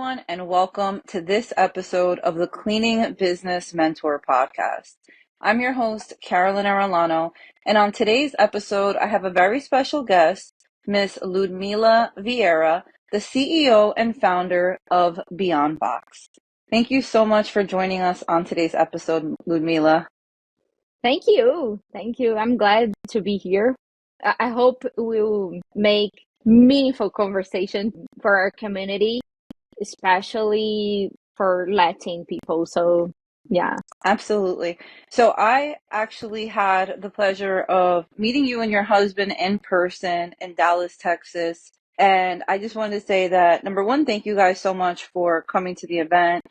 everyone, and welcome to this episode of the Cleaning Business Mentor Podcast. I'm your host, Carolyn Arellano, and on today's episode, I have a very special guest, Miss Ludmila Vieira, the CEO and founder of Bion Box. Thank you so much for joining us on today's episode, Ludmila. Thank you. Thank you. I'm glad to be here. I hope we'll make meaningful conversation for our community, especially for Latin people. So, yeah. Absolutely. So I actually had the pleasure of meeting you and your husband in person in Dallas, Texas. And I just wanted to say that, number one, thank you guys so much for coming to the event,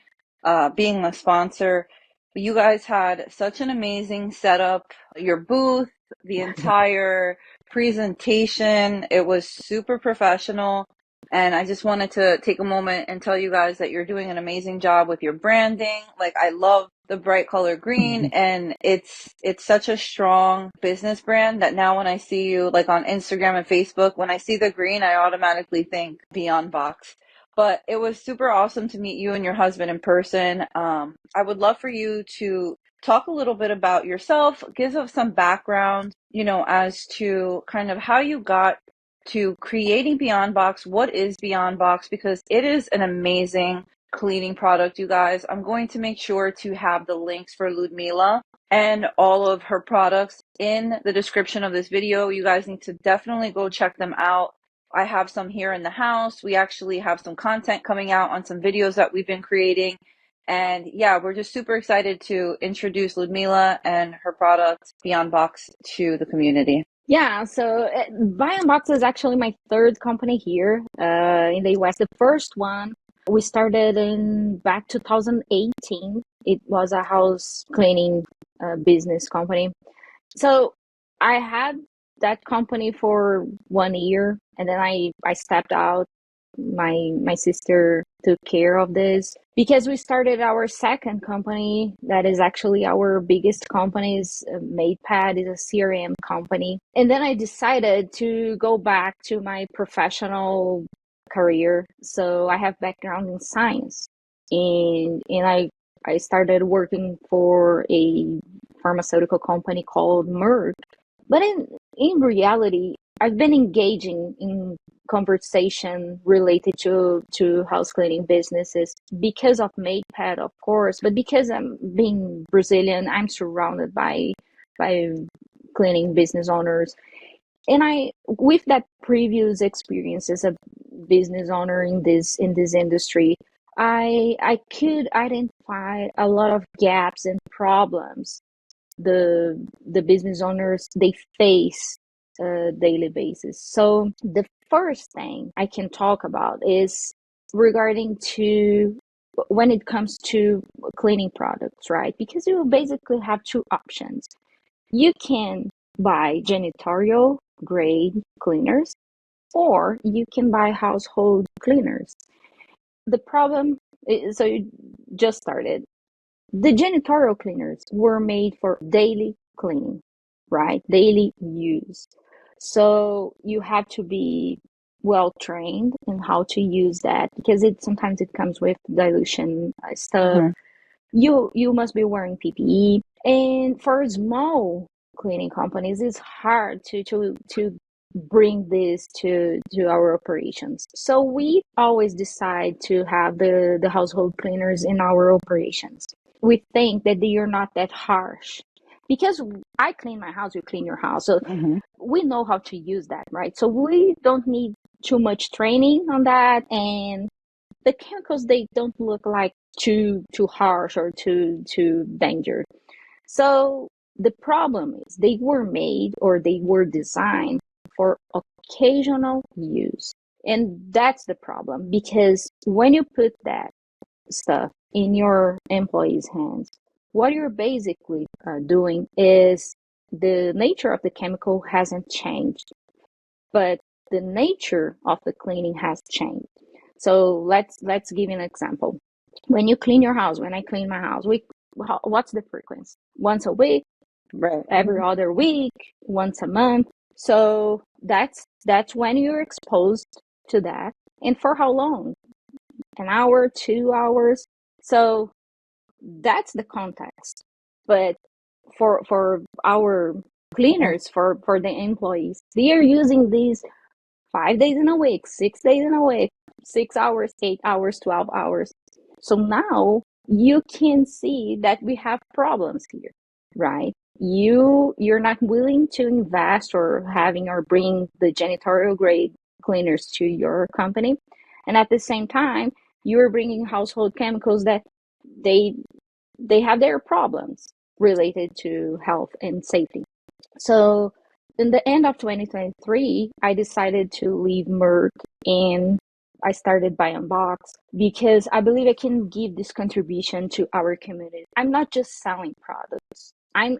being a sponsor. You guys had such an amazing setup, your booth, the entire presentation. It was super professional. And I just wanted to take a moment and tell you guys that you're doing an amazing job with your branding. Like, I love the bright color green, and it's such a strong business brand that now when I see you like on Instagram and Facebook, when I see the green, I automatically think Bion Box. But it was super awesome to meet you and your husband in person. I would love for you to talk a little bit about yourself, give us some background, as to kind of how you got to creating Bion Box. What is Bion Box? Because it is an amazing cleaning product, you guys. I'm going to make sure to have the links for Ludmila and all of her products in the description of this video. You guys need to definitely go check them out. I have some here in the house. We actually have some content coming out on some videos that we've been creating. And yeah, we're just super excited to introduce Ludmila and her product, Bion Box, to the community. Yeah, so Bion Box is actually my third company here in the US. The first one we started in back 2018. It was a house cleaning business company. So I had that company for 1 year, and then I stepped out. My sister took care of this because we started our second company that is actually our biggest company. Is MadePad, is a CRM company. And then I decided to go back to my professional career. So I have background in science, and I started working for a pharmaceutical company called Merck. But in reality, I've been engaging in conversation related to house cleaning businesses because of MadePad, of course, but because I'm being Brazilian, I'm surrounded by cleaning business owners. And with that previous experience as a business owner in this industry, I could identify a lot of gaps and problems the business owners they face daily basis. So the first thing I can talk about is regarding to when it comes to cleaning products, right? Because you basically have two options. You can buy janitorial grade cleaners, or you can buy household cleaners. The problem is, so you just started. The janitorial cleaners were made for daily cleaning, right? Daily use. So you have to be well trained in how to use that because sometimes it comes with dilution stuff. You must be wearing PPE. And for small cleaning companies, it's hard to bring this to our operations. So we always decide to have the household cleaners in our operations. We think that they are not that harsh because I clean my house, you clean your house. So we know how to use that, right? So we don't need too much training on that. And the chemicals, they don't look like too harsh or too dangerous. So the problem is they were made or they were designed for occasional use. And that's the problem, because when you put that stuff in your employees' hands, what you're basically doing is the nature of the chemical hasn't changed, but the nature of the cleaning has changed. So let's give an example. When you clean your house, when I clean my house, what's the frequency? Once a week, Right. every other week, once a month. So that's when you're exposed to that. And for how long? an hour, 2 hours. So that's the context. But for our cleaners, for the employees, they are using these 5 days in a week, 6 days in a week, 6 hours, 8 hours, 12 hours. So now you can see that we have problems here, right? You're not willing to invest or having or bring the janitorial grade cleaners to your company, and at the same time you're bringing household chemicals that they they have their problems related to health and safety. So in the end of 2023, I decided to leave Merck and I started Bion Box because I believe I can give this contribution to our community. I'm not just selling products. I'm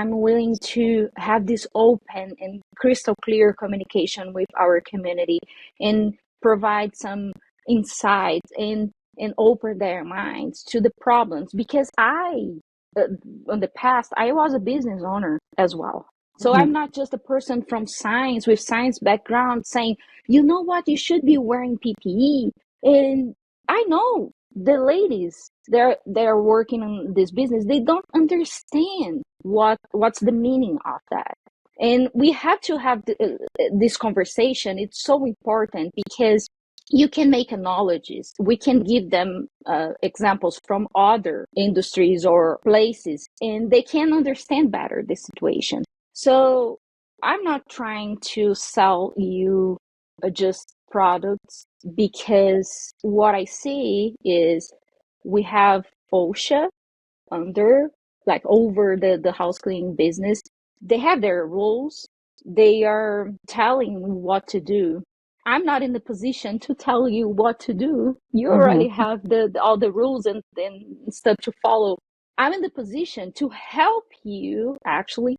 willing to have this open and crystal clear communication with our community and provide some insights and open their minds to the problems, because uh, in the past I was a business owner as well. So Mm-hmm. I'm not just a person from science with science background saying, you know what, you should be wearing PPE. And I know the ladies, they're working on this business, they don't understand what's the meaning of that. And we have to have this conversation. It's so important because you can make analogies. We can give them examples from other industries or places, and they can understand better the situation. So I'm not trying to sell you just products, because what I see is we have OSHA under, like over the house cleaning business. They have their rules. They are telling me what to do. I'm not in the position to tell you what to do. You already Mm-hmm. have all the rules and stuff to follow. I'm in the position to help you actually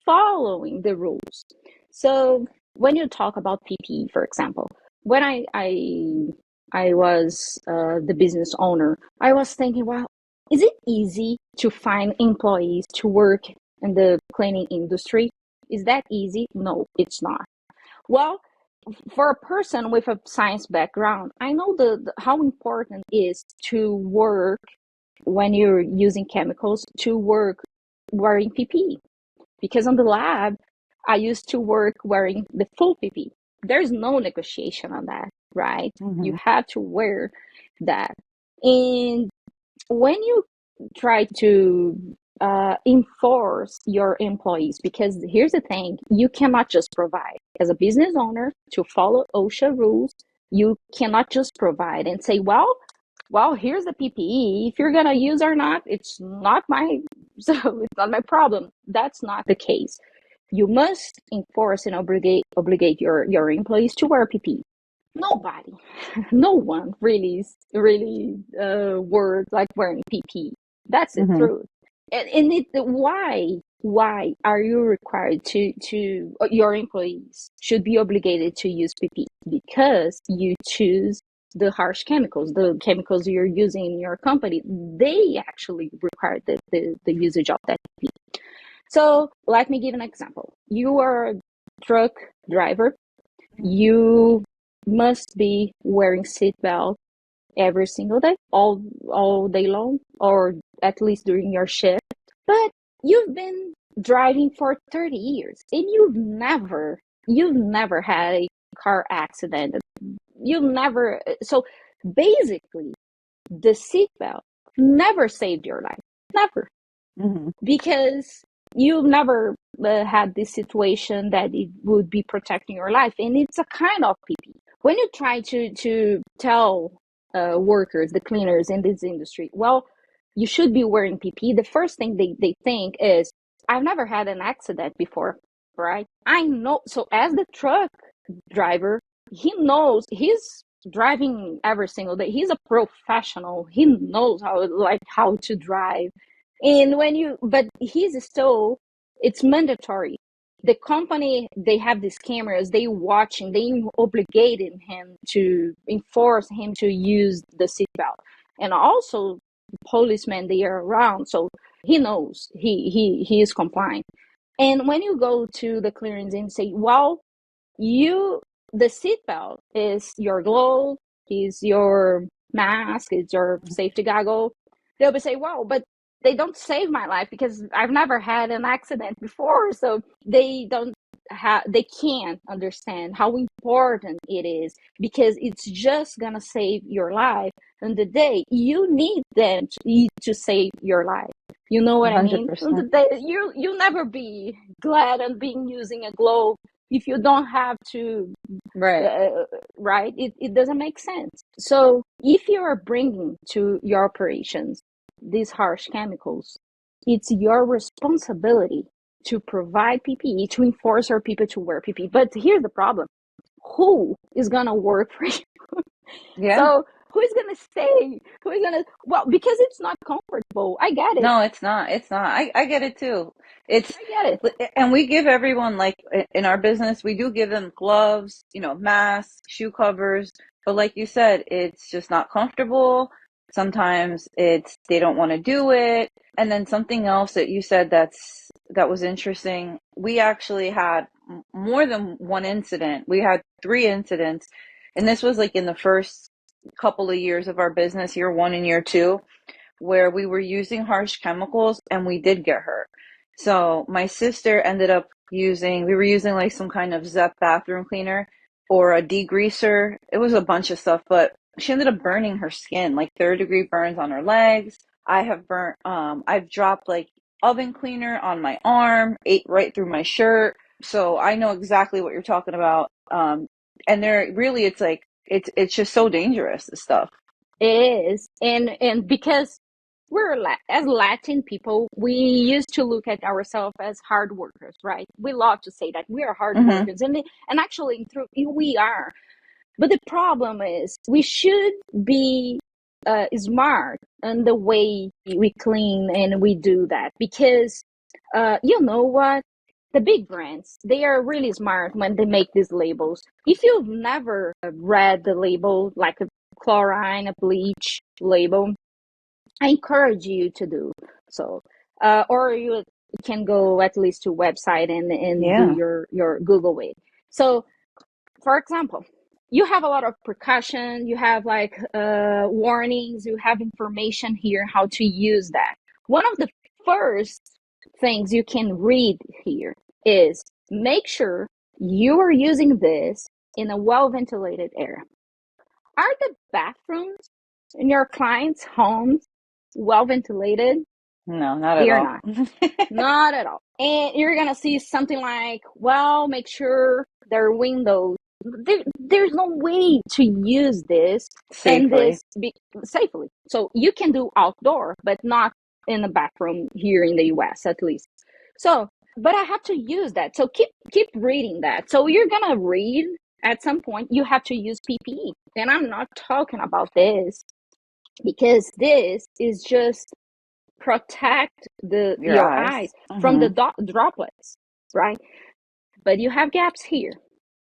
following the rules. So when you talk about PPE, for example, when I was the business owner, I was thinking, well, is it easy to find employees to work in the cleaning industry? Is that easy? No, it's not. Well, for a person with a science background, I know how important it is to work when you're using chemicals, to work wearing PPE. Because on the lab, I used to work wearing the full PPE. There's no negotiation on that, right? You Mm-hmm. have to wear that. And when you try to enforce your employees, because here's the thing, you cannot just provide as a business owner to follow OSHA rules. You cannot just provide and say, well, here's the PPE, if you're gonna use or not, it's not my so it's not my problem. That's not the case. You must enforce and obligate your employees to wear PPE. Nobody, no one really works like wearing PP. That's the Mm-hmm. truth. And why are you required to your employees should be obligated to use PP? Because you choose the harsh chemicals, the chemicals you're using in your company. They actually require the usage of that PP. So let me give an example. You are a truck driver. You must be wearing seatbelt every single day, all day long, or at least during your shift. But you've been driving for 30 years and you've never had a car accident. You've never, so basically the seatbelt never saved your life. Never. Mm-hmm. Because you've never had this situation that it would be protecting your life, and it's a kind of PP. When you try to tell workers, the cleaners in this industry, well, you should be wearing PP, the first thing they think is, I've never had an accident before, right? I know. So as the truck driver, he knows he's driving every single day. He's a professional. He knows how to drive. And but he's still, it's mandatory. The company, they have these cameras, they watching, they obligating him to enforce him to use the seatbelt. And also policemen, they are around, so he knows he is compliant. And when you go to the clearance and say, well, you the seatbelt is your glove, is your mask, it's your safety goggle, they'll be say, "Wow," but they don't save my life because I've never had an accident before. So they can't understand how important it is, because it's just gonna save your life on the day you need them to save your life. You know what I mean? On the 100%. day you'll never be glad on being using a glove if you don't have to, Right. right? It doesn't make sense. So if you are bringing to your operations these harsh chemicals, it's your responsibility to provide PPE, to enforce our people to wear PPE. But here's the problem: who is gonna work for you? Yeah. So who's gonna stay? Who's gonna? Well, because it's not comfortable. I get it. No, it's not. It's not. I get it too. It's, I get it. and we give everyone, like in our business, we do give them gloves, masks, shoe covers, but like you said, it's just not comfortable. Sometimes it's they don't want to do it. And then something else that you said that was interesting. We actually had more than one incident. We had three incidents, and this was like in the first couple of years of our business, year one and year two, where we were using harsh chemicals and we did get hurt. So my sister ended up we were using like some kind of Zep bathroom cleaner or a degreaser. It was a bunch of stuff, but she ended up burning her skin, like third-degree burns on her legs. I've dropped like oven cleaner on my arm, ate right through my shirt. So I know exactly what you're talking about. And there really, it's like, it's just so dangerous, this stuff. It is, and because as Latin people, we used to look at ourselves as hard workers, right? We love to say that we are hard Hmm. workers, and actually, through we are. But the problem is, we should be smart in the way we clean and we do that, because you know what? The big brands, they are really smart when they make these labels. If you've never read the label, like a chlorine, a bleach label, I encourage you to do so. Or you can go at least to website and do Yeah. your Google it. So, for example, you have a lot of precaution, you have like warnings, you have information here how to use that. One of the first things you can read here is make sure you are using this in a well ventilated area. Are the bathrooms in your clients' homes well ventilated? No, not at They're all. not. Not at all. And you're gonna see something like, well, make sure their windows. There's no way to use this and Safely. this safely. So you can do outdoor, but not in the bathroom here in the U.S. at least. So, but I have to use that. So keep reading that. So you're gonna read at some point. You have to use PPE, and I'm not talking about this because this is just protect Your your eyes. eyes from Hmm. the droplets, right? But you have gaps here.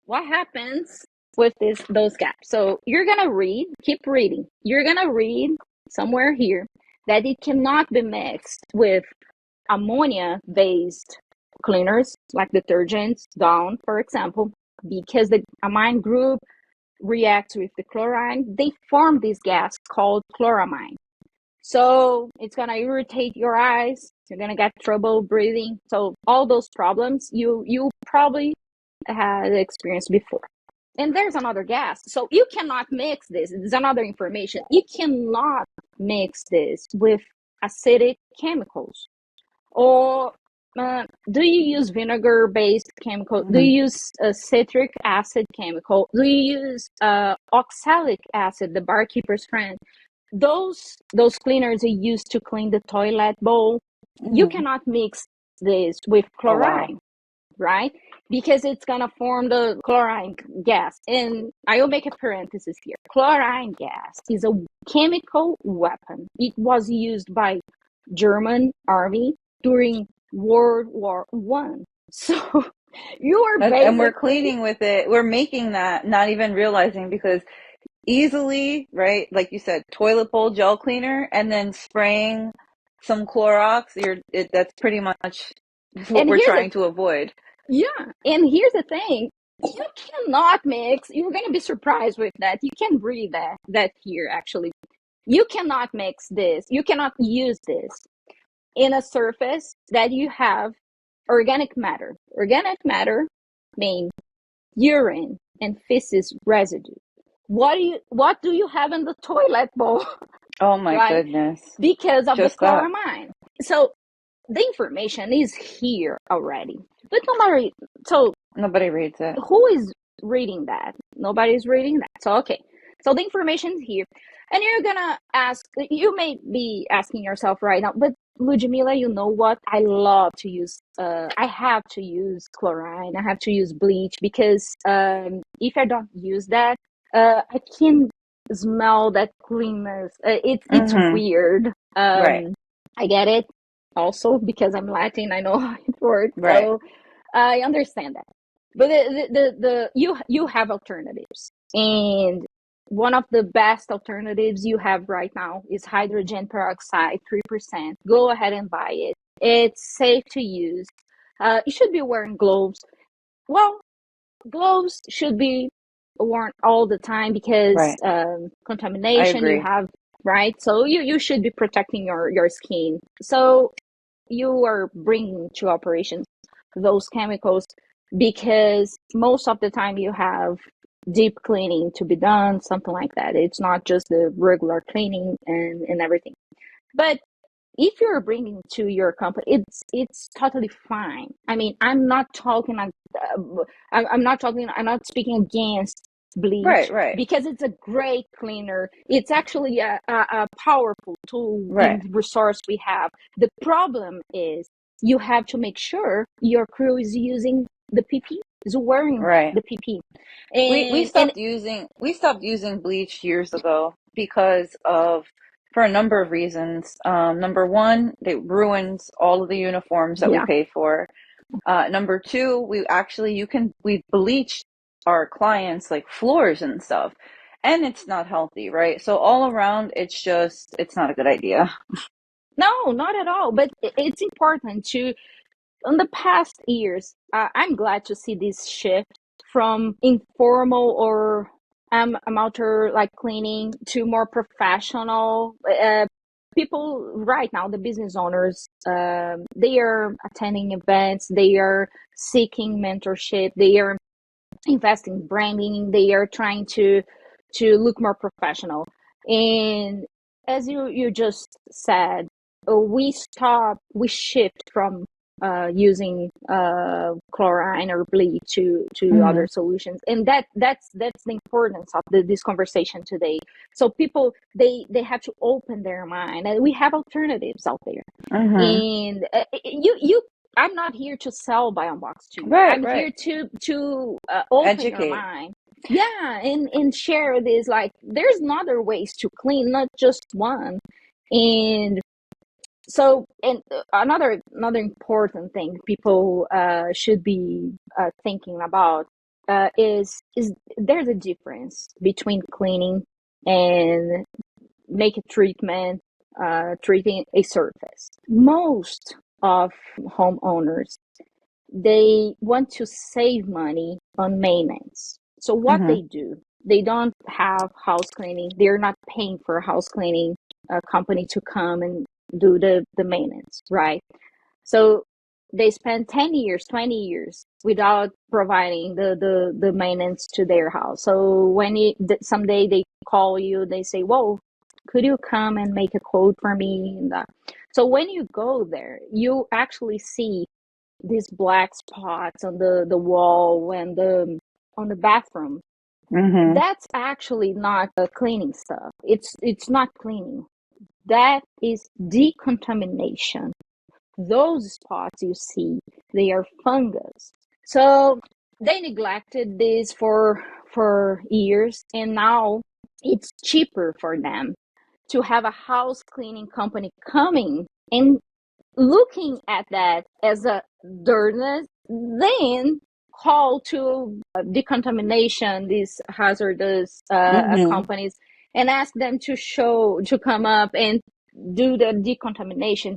What happens with those gaps? So you're gonna read, keep reading. You're gonna read somewhere here that it cannot be mixed with ammonia-based cleaners like detergents, Dawn, for example, because the amine group reacts with the chlorine. They form this gas called chloramine. So it's gonna irritate your eyes. You're gonna get trouble breathing. So all those problems you probably had experienced before. And there's another gas. So you cannot mix this. There's another information. You cannot mix this with acidic chemicals. Or do you use vinegar based chemical? Do Hmm. you use citric acid chemical? Do you use oxalic acid, the barkeeper's friend? Those cleaners are used to clean the toilet bowl. You Hmm. cannot mix this with Oh, wow. chlorine, right? Because it's gonna form the chlorine gas. And I will make a parenthesis here. Chlorine gas is a chemical weapon. It was used by German army during World War I. So you are And we're basically, cleaning with it. We're making that, not even realizing, because easily, right? Like you said, toilet bowl gel cleaner and then spraying some Clorox. That's pretty much what and we're trying to avoid. yeah, and here's the thing. You cannot mix. You're gonna be surprised with that. You can read that here actually. You cannot mix this. You cannot use this in a surface that you have organic matter. Organic matter means urine and feces residue. What do you have in the toilet bowl? Oh my Right? goodness. Because of the Just that. chloramine. So the information is here already. But nobody, so Nobody reads it. who is reading that? Nobody's reading that. So okay. So the information is here. And you're gonna ask, you may be asking yourself right now, but Ludmila, you know what? I love to use, I have to use chlorine, I have to use bleach because if I don't use that, I can smell that cleanness. It's Mm-hmm. weird. Right. I get it. Also, because I'm Latin, I know how it works. Right. So I understand that. But you have alternatives, and one of the best alternatives you have right now is hydrogen peroxide 3%. Go ahead and buy it. It's safe to use. You should be wearing gloves. Well, gloves should be worn all the time because Right. I contamination you agree. have, right? So you should be protecting your skin. So you are bringing to operations those chemicals because most of the time you have deep cleaning to be done, something like that. It's not just the regular cleaning and everything. But if you're bringing to your company, it's totally fine. I mean, I'm not talking like I'm not speaking against Right. bleach Right. because it's a great cleaner. It's actually a powerful tool in Right. the resource we have. The problem is you have to make sure your crew is using the PP, is wearing Right. the PP, We and stopped using bleach years ago because of for a number of reasons. Number one, it ruins all of the uniforms that we yeah. pay for. Number two, we bleach our clients like floors and stuff, and it's not healthy, right? So all around, it's not a good idea. No, not at all. But it's important to, in the past years, I'm glad to see this shift from informal or amateur like cleaning to more professional. People right now, the business owners, they are attending events, they are seeking mentorship, they are investing in branding, they are trying to look more professional. And as you just said, we shift from using chlorine or bleach to Hmm. other solutions, and that's the importance of this conversation today. So people they have to open their mind, and we have alternatives out there. Hmm. And you I'm not here to sell BioBox to you. Right, I'm here right. to open your Educate. mind. Yeah, and share this. Like, there's other ways to clean, not just one. And so, and another important thing people should be thinking about is there's a difference between cleaning and make a treatment, treating a surface. Most of homeowners, they want to save money on maintenance. So what Hmm. they do, they don't have house cleaning. They're not paying for a house cleaning company to come and do the maintenance, right? So they spend 10 years, 20 years without providing the maintenance to their house. So when someday they call you, they say, whoa, could you come and make a quote for me? And that. So when you go there, you actually see these black spots on the wall and on the bathroom. Hmm. That's actually not cleaning stuff. It's not cleaning. That is decontamination. Those spots you see, they are fungus. So they neglected this for years, and now it's cheaper for them to have a house cleaning company coming and looking at that as a dirtiness, then call to decontamination, these hazardous Hmm. companies, and ask them to come up and do the decontamination.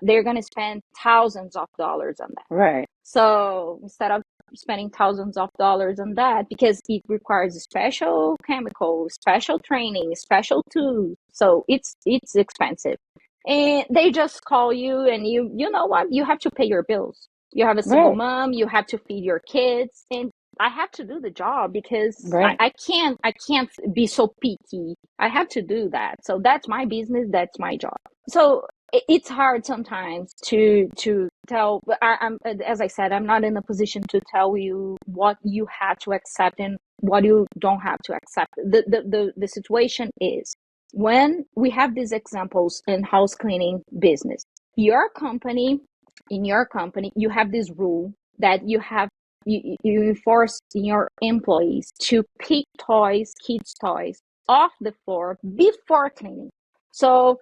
They're gonna spend thousands of dollars on that. Right. So instead of spending thousands of dollars on that because it requires special chemicals, special training, special tools. So it's expensive. And they just call you and you know what? You have to pay your bills. You have a single Right. mom, you have to feed your kids, and I have to do the job because Right. I can't be so picky. I have to do that. So that's my business, that's my job. So it's hard sometimes to tell, but I'm, as I said, I'm not in a position to tell you what you have to accept and what you don't have to accept. The situation is when we have these examples in house cleaning business, your company, in your company, you have this rule that you enforce your employees to pick toys, kids' toys, off the floor before cleaning. So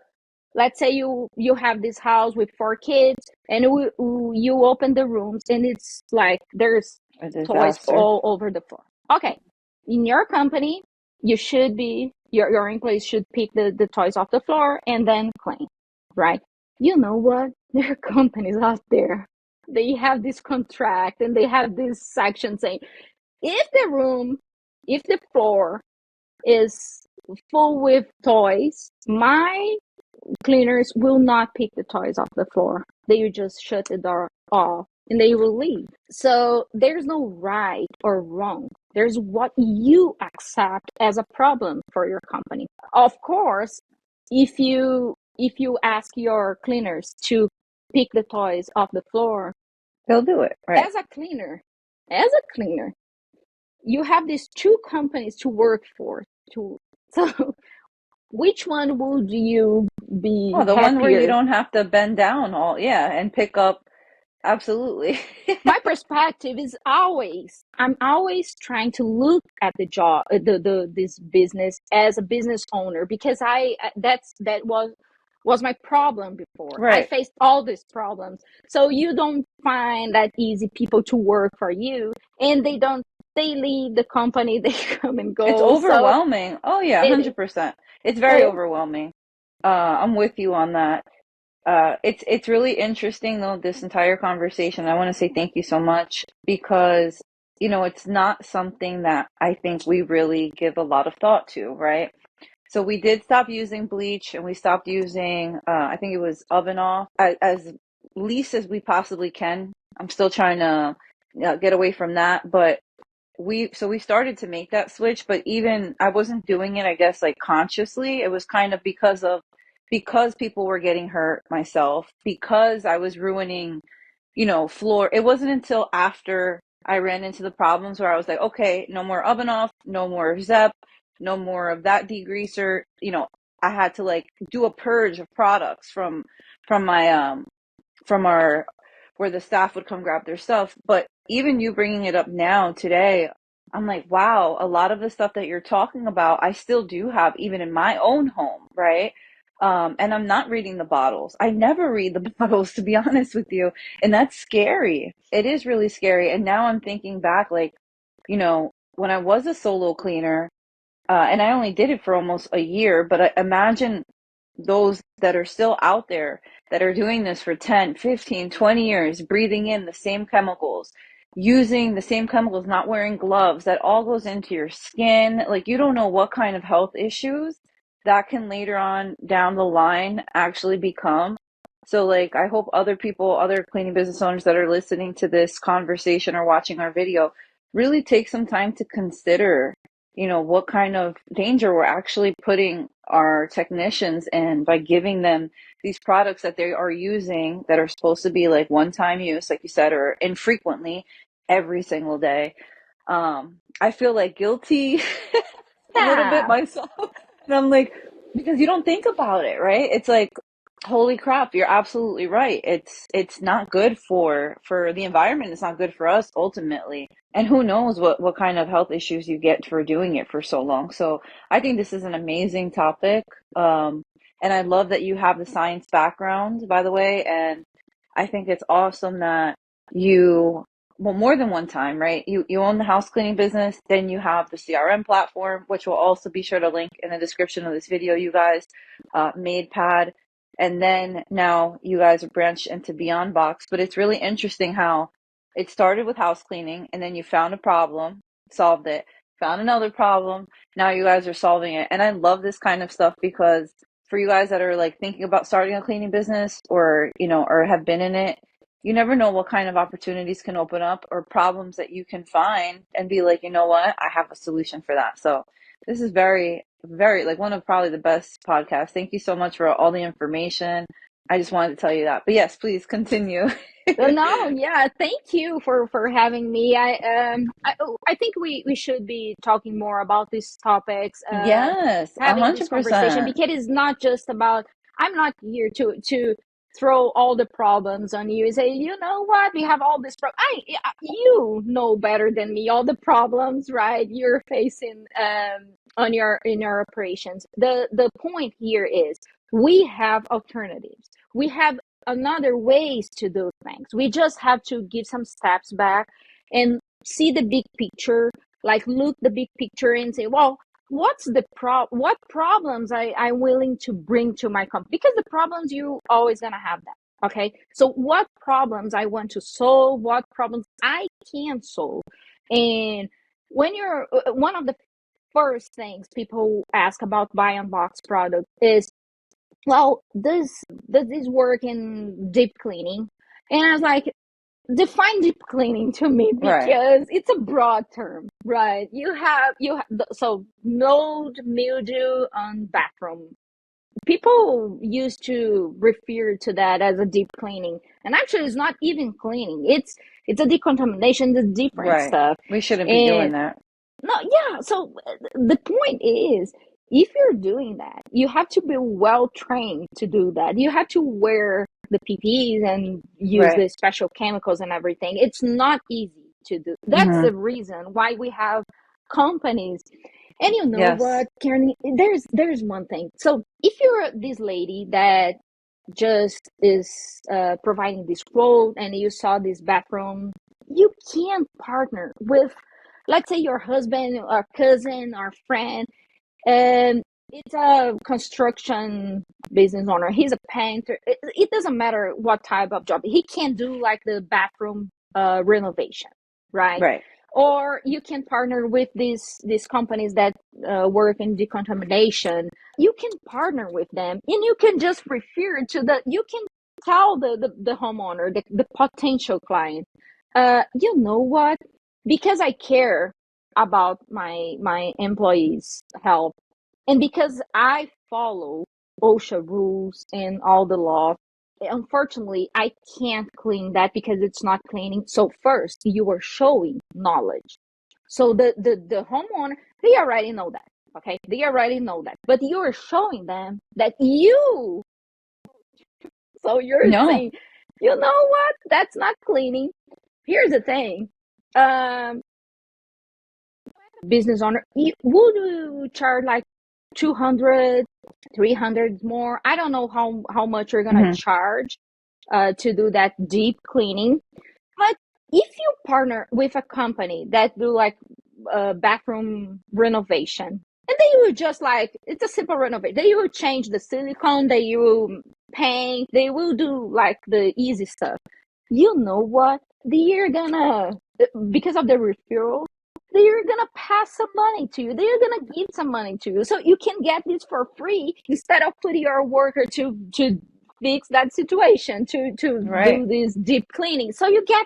let's say you have this house with 4 kids and you open the rooms and it's like there's A toys disaster. all over the floor. Okay, in your company, you should be your employees should pick the toys off the floor and then clean, right? You know what? There are companies out there, they have this contract and they have this section saying if the room, if the floor is full with toys, my cleaners will not pick the toys off the floor. They will just shut the door off and they will leave. So there's no right or wrong. There's what you accept as a problem for your company. Of course, if you ask your cleaners to pick the toys off the floor, They'll do it. Right. as a cleaner, as a cleaner, you have these two companies to work for. So which one would you Oh, be the one where you happier? don't have to bend down all, yeah, and pick up. Absolutely. My perspective is always, I'm always trying to look at the job, this business as a business owner, because that was my problem before. I Right. faced all these problems. So you don't find that easy people to work for you, and they leave the company, they come and It's go. So overwhelming. Oh yeah, it, 100%. It's very it overwhelming. I'm with you on that. It's really interesting though, this entire conversation. I want to say thank you so much because, it's not something that I think we really give a lot of thought to, right? So we did stop using bleach and we stopped using, I think it was oven off as least as we possibly can. I'm still trying to get away from that, but we started to make that switch, but even I wasn't doing it, I guess, like consciously. It was kind of because people were getting hurt, myself, because I was ruining, floor. It wasn't until after I ran into the problems where I was like, okay, no more oven off, no more Zep, no more of that degreaser. I had to like do a purge of products from my from our where the staff would come grab their stuff. But even you bringing it up now today, I'm like, wow, a lot of the stuff that you're talking about, I still do have even in my own home, right? And I'm not reading the bottles. I never read the bottles, to be honest with you. And that's scary. It is really scary. And now I'm thinking back, like, when I was a solo cleaner, and I only did it for almost a year, but I imagine those that are still out there that are doing this for 10, 15, 20 years, breathing in the same chemicals, using the same chemicals, not wearing gloves, that all goes into your skin. Like, you don't know what kind of health issues that can later on down the line actually become. So, like, I hope other people, other cleaning business owners that are listening to this conversation or watching our video, really take some time to consider what kind of danger we're actually putting our technicians in by giving them these products that they are using that are supposed to be like one-time use, like you said, or infrequently every single day. I feel like guilty a little bit yeah. myself. And I'm like, because you don't think about it, right? It's like, holy crap, you're absolutely right. It's not good for the environment. It's not good for us ultimately. And who knows what kind of health issues you get for doing it for so long. So I think this is an amazing topic. And I love that you have the science background, by the way. And I think it's awesome that you, well, more than one time, right? You own the house cleaning business, then you have the CRM platform, which will also be sure to link in the description of this video, you guys, MadePad. And then now you guys are branched into Beyond Box. But it's really interesting how It started with house cleaning, and then you found a problem, solved it, found another problem. Now you guys are solving it. And I love this kind of stuff because for you guys that are like thinking about starting a cleaning business or, or have been in it, you never know what kind of opportunities can open up or problems that you can find and be like, you know what? I have a solution for that. So this is very, very like one of probably the best podcasts. Thank you so much for all the information. I just wanted to tell you that. But yes, please continue. No, yeah, thank you for having me. I think we should be talking more about these topics, Yes, having this conversation, 100%. because it's not just about. I'm not here to throw all the problems on you and say, you know what, we have all this problem. You know better than me all the problems, right? You're facing on your in your operations. The point here is we have alternatives. We have another ways to do things. We just have to give some steps back and see the big picture, like look the big picture and say, well, what problems I'm willing to bring to my company, because the problems you always gonna have that. Okay, so what problems I want to solve, what problems I can solve. And when you're one of the first things people ask about Bion Box product is, well, does this work in deep cleaning? And I was like, define deep cleaning to me, Right. because it's a broad term, right? You have so mold, mildew on bathroom. People used to refer to that as a deep cleaning, and actually, it's not even cleaning. It's a decontamination, the different Right. stuff. We shouldn't be doing And that. no, yeah. So the point is, if you're doing that, you have to be well trained to do that. You have to wear the PPEs and use Right. the special chemicals and everything. It's not easy to do. That's Mm-hmm. the reason why we have companies. And you know Yes. what, Karen? There's one thing. So if you're this lady that just is providing this quote and you saw this bathroom, you can partner with, let's say, your husband or cousin or friend. And it's a construction business owner, he's a painter, it doesn't matter what type of job, he can do like the bathroom renovation, right? Right. Or you can partner with these companies that work in decontamination. You can partner with them, and you can just refer to you can tell the homeowner, the potential client, you know what, because I care about my employees' health, and because I follow OSHA rules and all the law, unfortunately, I can't clean that because it's not cleaning. So first, you are showing knowledge. So the homeowner, they already know that. Okay, they already know that. But you're showing them that you. So you're No. saying, you know what? That's not cleaning. Here's the thing. Um, Business owner, would you charge like 200, 300 more? I don't know how much you're gonna Mm-hmm. charge to do that deep cleaning. But if you partner with a company that do like bathroom renovation, and they will just like, it's a simple renovation. They will change the silicone, they will paint, they will do like the easy stuff. You know what? They're gonna, because of the referral, they're gonna pass some money to you. They're gonna give some money to you, so you can get this for free instead of putting your worker to fix that situation, to Right. do this deep cleaning. So you get,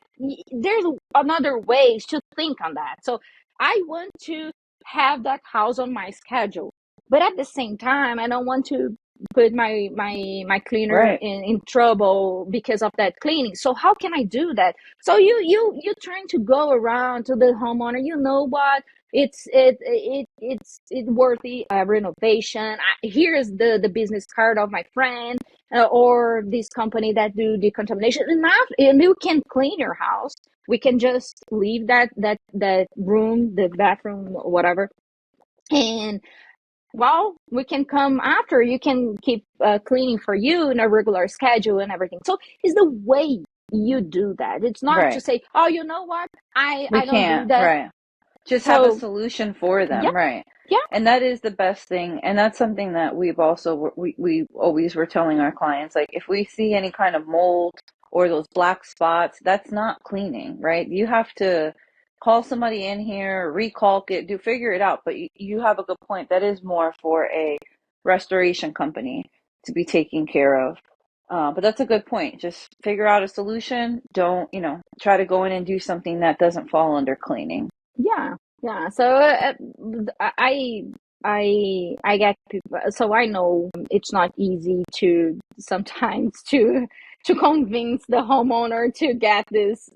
there's another ways to think on that. So I want to have that house on my schedule, but at the same time, I don't want to put my cleaner Right. in trouble because of that cleaning. So how can I do that? So you trying to go around to the homeowner, you know what, it's worthy renovation. Here's the business card of my friend, or this company that do decontamination, and you can clean your house. We can just leave that room, the bathroom, whatever, and well, we can come after. You can keep cleaning for you in a regular schedule and everything. So it's the way you do that. It's not to Right. say, oh, you know what, We I don't do can't. that. Right. Just have a So solution for yeah, them. Right. yeah, And that is the best thing. And that's something that we've also, we always were telling our clients, like if we see any kind of mold or those black spots, that's not cleaning, right? You have to call somebody in here, recalk it, figure it out. But you have a good point. That is more for a restoration company to be taking care of. But that's a good point. Just figure out a solution. Don't, try to go in and do something that doesn't fall under cleaning. Yeah, yeah. So I get people. So I know it's not easy to sometimes to convince the homeowner to get this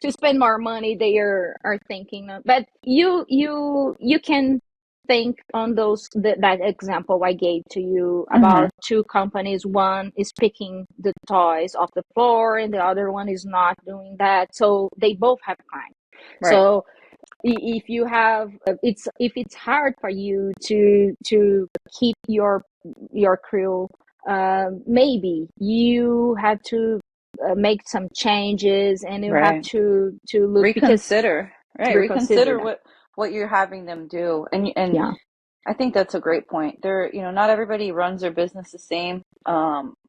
to spend more money they are thinking of. But you can think on that example I gave to you Mm-hmm. about two companies. One is picking the toys off the floor, and the other one is not doing that. So they both have crime. Right. So if you have if it's hard for you to keep your crew, maybe you have to make some changes, and you have Right. to look because Reconsider. to Right. reconsider Reconsider that. what you're having them do. And Yeah. I think that's a great point. Not everybody runs their business the same.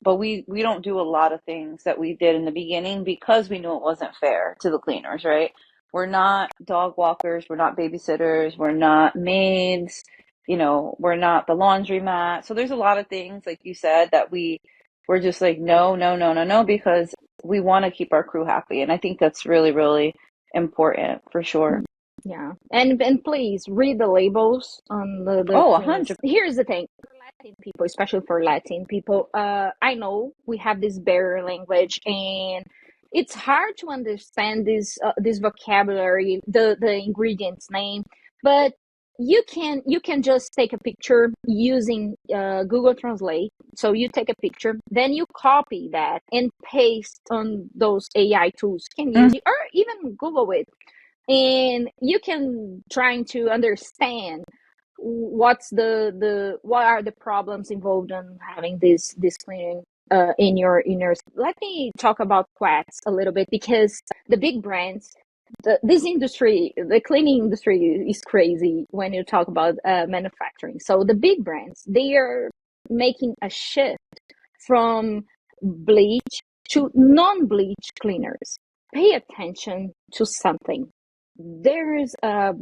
But we don't do a lot of things that we did in the beginning because we knew it wasn't fair to the cleaners, right? We're not dog walkers, we're not babysitters, we're not maids, we're not the laundromat. So there's a lot of things, like you said, that we're just like, no, no, no, no, no, because we want to keep our crew happy. And I think that's really, really important for sure. Yeah, and please read the labels on the Oh, cleaners. 100. Here's the thing, for Latin people, especially for Latin people, I know we have this barrier language, and it's hard to understand this vocabulary, the ingredients name, but you can just take a picture using Google Translate. So you take a picture, then you copy that and paste on those AI tools. You can use it or even Google it, and you can trying to understand what are the problems involved in having this cleaning in your. Let me talk about quacks a little bit, because the big brands, the cleaning industry is crazy when you talk about manufacturing. So the big brands, they are making a shift from bleach to non-bleach cleaners. Pay attention to something. There is a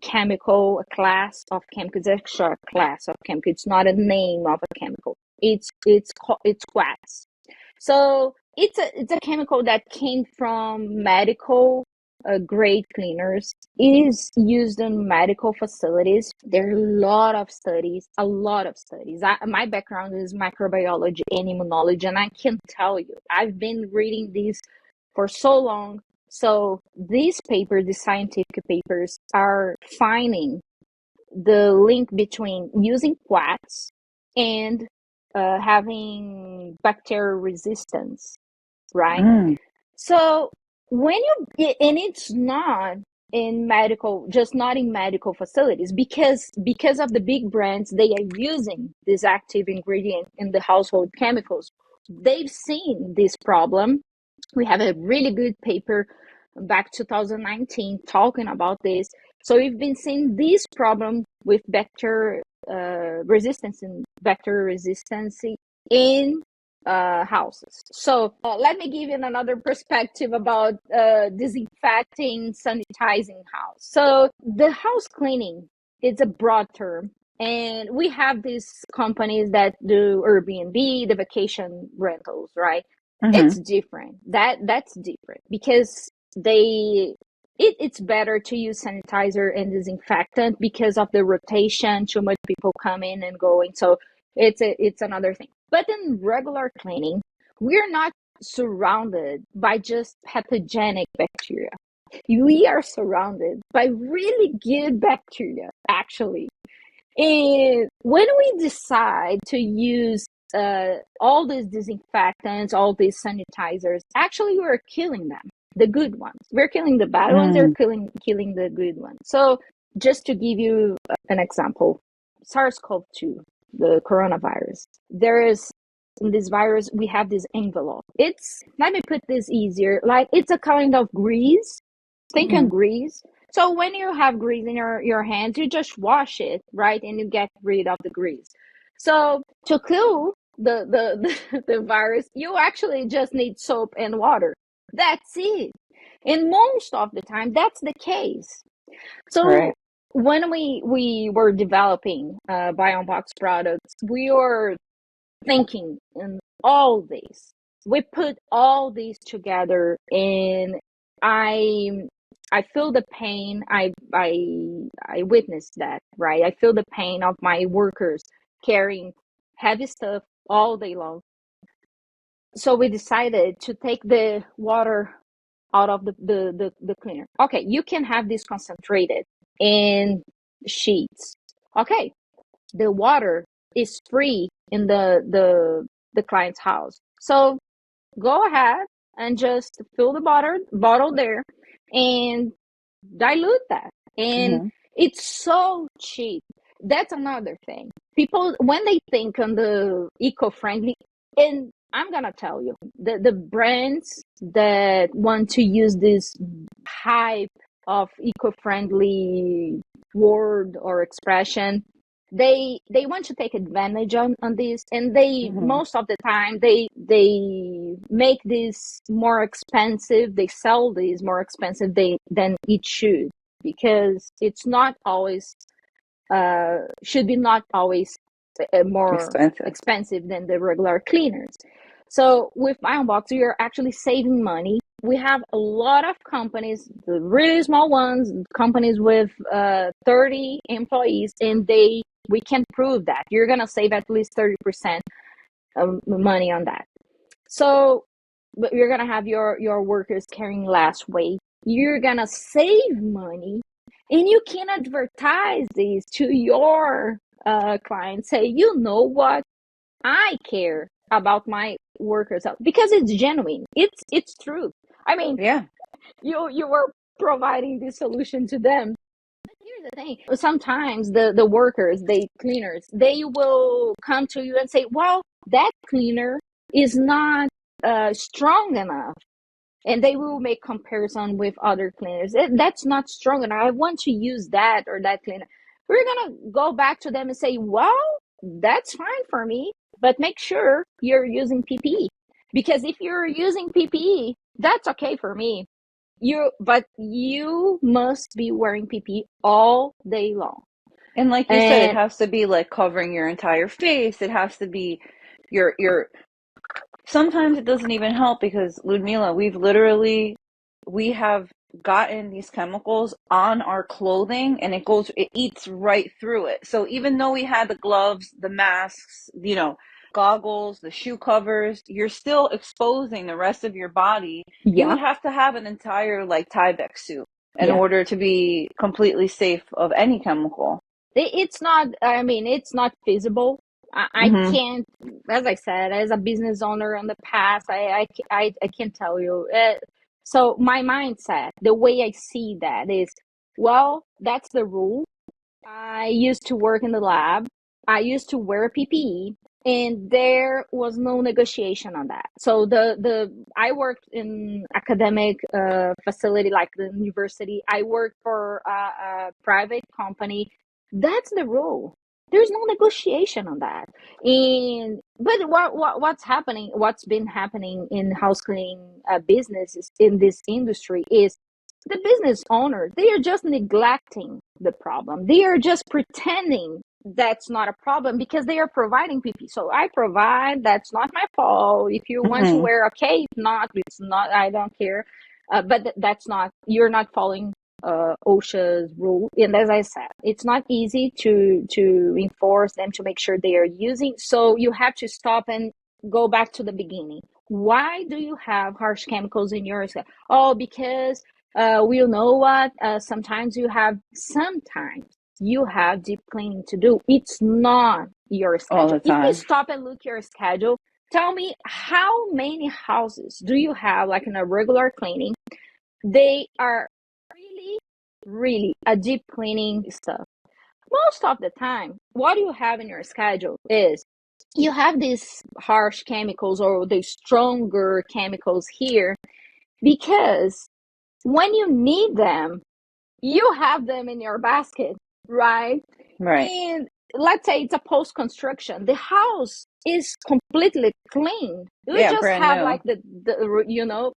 chemical, a class of chemicals, extra class of chemicals. It's not a name of a chemical. It's wax. So it's a chemical that came from medical grade cleaners. It is used in medical facilities. There are a lot of studies. My background is microbiology and immunology, and I can tell you, I've been reading these for so long. So these scientific papers, are finding the link between using quats and having bacterial resistance, right? Mm, So and it's not in medical, just not in medical facilities, because of the big brands, they are using this active ingredient in the household chemicals. They've seen this problem. We have a really good paper back 2019 talking about this. So we've been seeing this problem with bacterial resistance and bacterial resistance in houses. So let me give you another perspective about disinfecting, sanitizing house. So the house cleaning is a broad term, and we have these companies that do Airbnb, the vacation rentals, right? mm-hmm. It's different. That's different because it's better to use sanitizer and disinfectant because of the rotation. Too much people come in and going, so it's another thing. But in regular cleaning, we're not surrounded by just pathogenic bacteria. We are surrounded by really good bacteria, actually. And when we decide to use all these disinfectants, all these sanitizers, actually we're killing them, the good ones. We're killing the bad ones, they're Mm, killing the good ones. So just to give you an example, SARS-CoV-2, the coronavirus, there is in this virus, we have this envelope. Let me put this easier, like it's a kind of grease. Think mm-hmm. on grease. So when you have grease in your hands, you just wash it, right? And you get rid of the grease. So to kill the virus, you actually just need soap and water. That's it. And most of the time, that's the case. So Right. when we were developing Bion Box products, we were thinking in all this. We put all these together, and I I feel the pain. I witnessed that, right? I feel the pain of my workers carrying heavy stuff all day long. So we decided to take the water out of the cleaner. Okay, you can have this concentrated in sheets. Okay, the water is free in the client's house. So go ahead and just fill the bottle there and dilute that. And Hmm. it's so cheap. That's another thing. People, when they think on the eco-friendly, and I'm gonna tell you, the brands that want to use this hype of eco-friendly word or expression, they want to take advantage on this, and they Hmm. most of the time they make this more expensive, they sell these more expensive than it should, because it's not always should be not always more Expensive. expensive than the regular cleaners. So with Ironbox, we are actually saving money. We have a lot of companies, the really small ones, companies with 30 employees, and we can prove that you're gonna save at least 30% of money on that. So, but you're gonna have your workers carrying less weight. You're gonna save money, and you can advertise these to your clients. Say, you know what? I care about my workers because it's genuine. It's true. I mean, Yeah. you were providing this solution to them. Here's the thing. Sometimes the workers, the cleaners, they will come to you and say, well, that cleaner is not strong enough. And they will make comparison with other cleaners. That's not strong enough. I want to use that or that cleaner. We're going to go back to them and say, well, that's fine for me, but make sure you're using PPE. Because if you're using PPE, that's okay for me. But you must be wearing PPE all day long. And like you said, it And has to be like covering your entire face. It has to be your sometimes it doesn't even help because Ludmila, we have gotten these chemicals on our clothing and it eats right through it. So even though we had the gloves, the masks, goggles, the shoe covers, you're still exposing the rest of your body. You yeah, would have to have an entire like Tyvek suit in yeah. order to be completely safe of any chemical. It's not, I mean, it's not feasible. I Hmm. can't, as I said, as a business owner in the past, I can't tell you. So my mindset, the way I see that is, well, that's the rule. I used to work in the lab. I used to wear PPE, and there was no negotiation on that. So I worked in academic facility like the university. I worked for a private company. That's the rule. There's no negotiation on that. And but what's happening? What's been happening in house cleaning businesses in this industry is the business owners, they are just neglecting the problem. They are just pretending that's not a problem because they are providing PP. So I provide, that's not my fault. If you want to Hmm. wear, okay. If not, it's not, I don't care. But that's not, you're not following OSHA's rule. And as I said, it's not easy to enforce them to make sure they are using. So you have to stop and go back to the beginning. Why do you have harsh chemicals in your skin? Oh, because we'll know what sometimes you have deep cleaning to do. It's not your All schedule. the If you time. stop and look your schedule, tell me how many houses do you have like in a regular cleaning? They are really, really a deep cleaning stuff. Most of the time, what you have in your schedule is you have these harsh chemicals or the stronger chemicals here because when you need them, you have them in your basket, right? Right. And let's say it's a post construction, the house is completely clean. You Yeah, just brand have new. like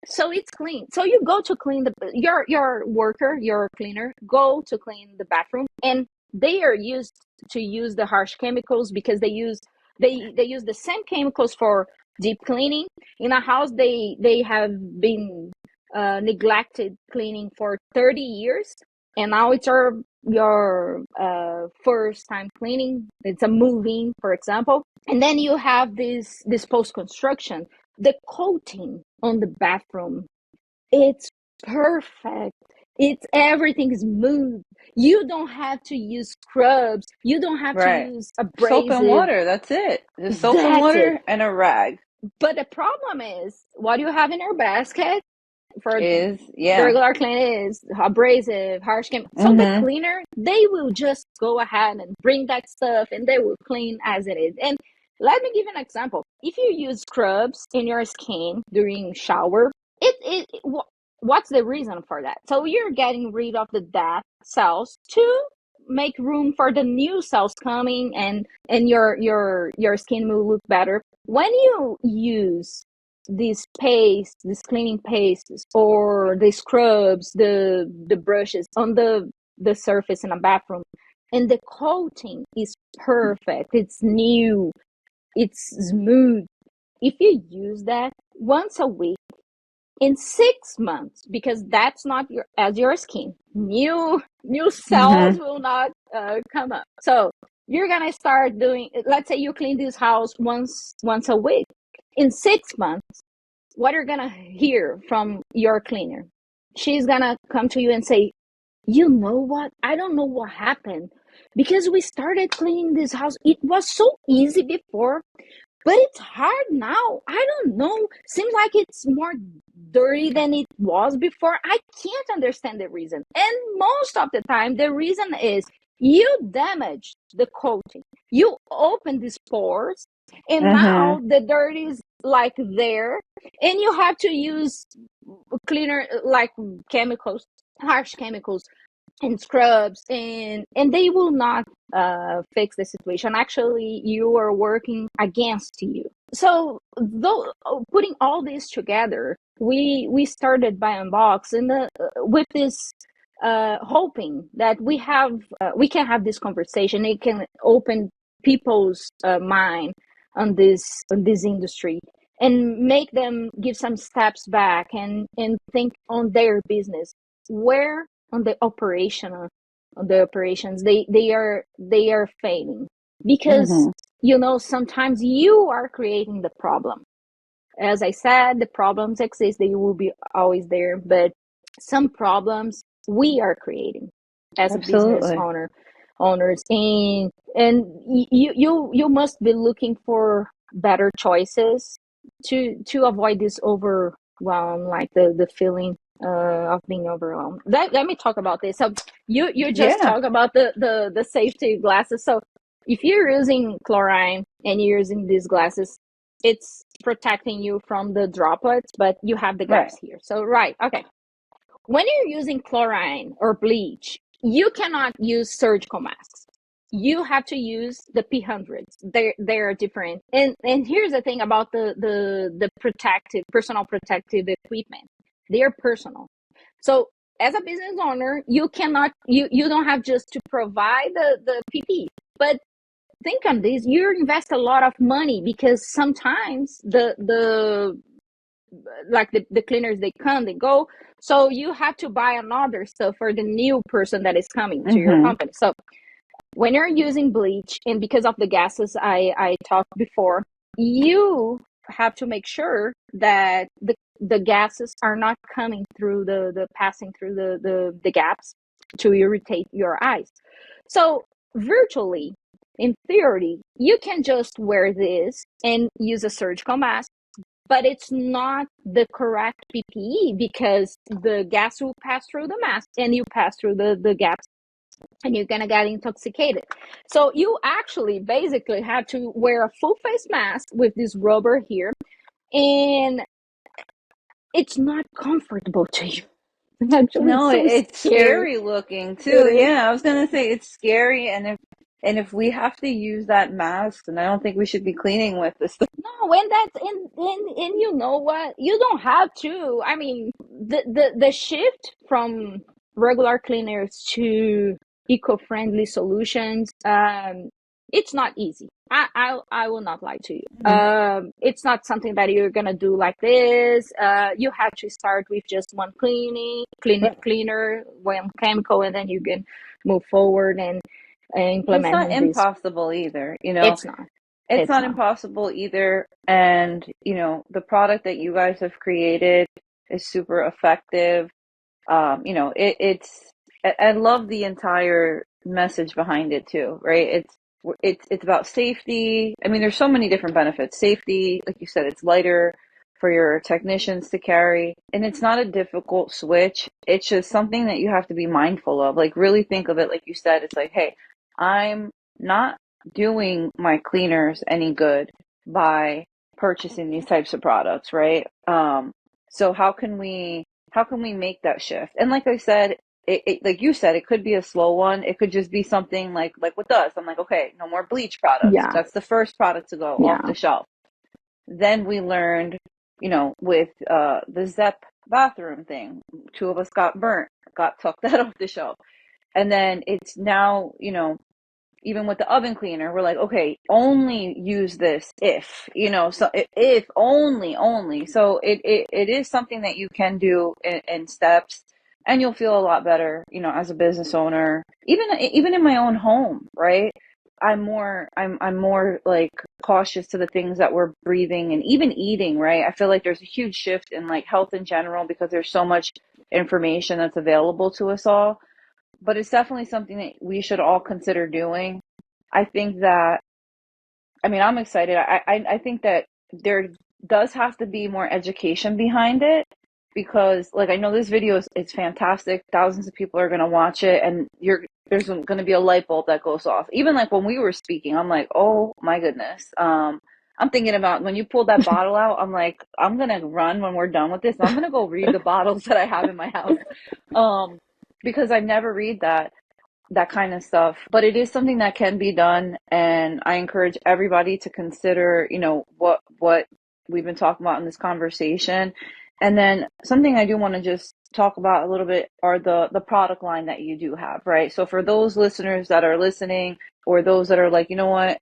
so it's clean. So you go to clean your worker, your cleaner, go to clean the bathroom, and they are used to use the harsh chemicals because they use the same chemicals for deep cleaning. In a house, they have been neglected cleaning for 30 years, and now it's your first time cleaning. It's a moving, for example, and then you have this post construction. The coating on the bathroom, it's perfect. It's everything is smooth. You don't have to use scrubs. You don't have to Right. use Soap and abrasive. water, that's it. Just soap and That's it. water and a rag But the problem is what you have in your basket for is, the yeah. regular clean is abrasive, harsh chemical. So the Mm-hmm. cleaner, they will just go ahead and bring that stuff and they will clean as it is. And let me give an example. If you use scrubs in your skin during shower, what's the reason for that? So you're getting rid of the dead cells to make room for the new cells coming, and your skin will look better. When you use these paste, these cleaning pastes, or the scrubs, the brushes on the surface in a bathroom, and the coating is perfect, it's new, it's smooth. If you use that once a week, in 6 months, because that's not your skin, new cells Mm-hmm. will not come up. So you're gonna start doing, let's say you clean this house once a week. In 6 months, what you're gonna hear from your cleaner, she's gonna come to you and say, you know what, I don't know what happened, because we started cleaning this house, it was so easy before, but it's hard now. I don't know. Seems like it's more dirty than it was before. I can't understand the reason. And most of the time, the reason is you damaged the coating. You open these pores, and Mm-hmm. now the dirt is like there, and you have to use cleaner, like chemicals, harsh chemicals and scrubs, and they will not fix the situation. Actually, you are working against you. So though, putting all this together, we started Bion Box and with this hoping that we can have this conversation, it can open people's mind on this industry, and make them give some steps back and think on their business, where on the operations they are failing, because Mm-hmm. sometimes you are creating the problem. As I said, the problems exist, they will be always there, but some problems we are creating as a business Absolutely. owners, and you must be looking for better choices to avoid this overwhelm, like the feeling of being overwhelmed. Let me talk about this. So you just Yeah. talk about the safety glasses. So if you're using chlorine and you're using these glasses, it's protecting you from the droplets, but you have the Right. gaps here. So, right, okay. When you're using chlorine or bleach, you cannot use surgical masks. You have to use the P100s. They're different. And here's the thing about the protective, personal protective equipment. They are personal. So as a business owner, you don't have just to provide the PPE, but think on this, you invest a lot of money, because sometimes the like the cleaners, they come, they go, so you have to buy another stuff for the new person that is coming to your Mm-hmm. company. So when you're using bleach, and because of the gases I talked before, you have to make sure that the gases are not coming through the passing through the gaps to irritate your eyes. So virtually, in theory, you can just wear this and use a surgical mask, but it's not the correct PPE, because the gas will pass through the mask and you pass through the gaps, and you're gonna get intoxicated. So you actually basically have to wear a full face mask with this rubber here, and it's not comfortable to you. Actually, it's No, so it's scary. scary looking It too. is. Yeah, I was gonna say it's scary, and if And if we have to use that mask, then I don't think we should be cleaning with this. No, and that's and you know what? You don't have to. I mean, the shift from regular cleaners to eco-friendly solutions, it's not easy. I will not lie to you. Mhm. It's not something that you're gonna do like this. You have to start with just one cleaner, one chemical, and then you can move forward and And it's not implement this. impossible either, you know. It's not. It's It's not not. impossible either. And, you know, the product that you guys have created is super effective. You know, I love the entire message behind it too, right? It's about safety. I mean, there's so many different benefits. Safety, like you said, it's lighter for your technicians to carry, and it's not a difficult switch. It's just something that you have to be mindful of. Like really think of it, like you said, it's like, hey, I'm not doing my cleaners any good by purchasing these types of products, right? So how can we make that shift? And like I said, like you said, it could be a slow one. It could just be something like with us. I'm like, okay, no more bleach products. Yeah, That's the first product to go off yeah. the shelf. Then we learned, you know, with the Zep bathroom thing, two of us got burnt, took that off the shelf. And then it's now, you know, even with the oven cleaner, we're like, okay, only use this if, you know, so if only. So it is something that you can do in steps, and you'll feel a lot better, you know, as a business owner, even in my own home, right? I'm more like cautious to the things that we're breathing and even eating, right? I feel like there's a huge shift in like health in general because there's so much information that's available to us all, but it's definitely something that we should all consider doing. I think that, I mean, I'm excited. I think that there does have to be more education behind it because, like, I know this video is it's fantastic. Thousands of people are going to watch it, and there's going to be a light bulb that goes off. Even like when we were speaking, I'm like, oh my goodness. I'm thinking about when you pulled that bottle out, I'm like, I'm going to run when we're done with this. I'm going to go read the bottles that I have in my house. Um, because I never read that kind of stuff. But it is something that can be done, and I encourage everybody to consider, you know, what we've been talking about in this conversation. And then something I do want to just talk about a little bit are the product line that you do have, right? So for those listeners that are listening, or those that are like, you know what,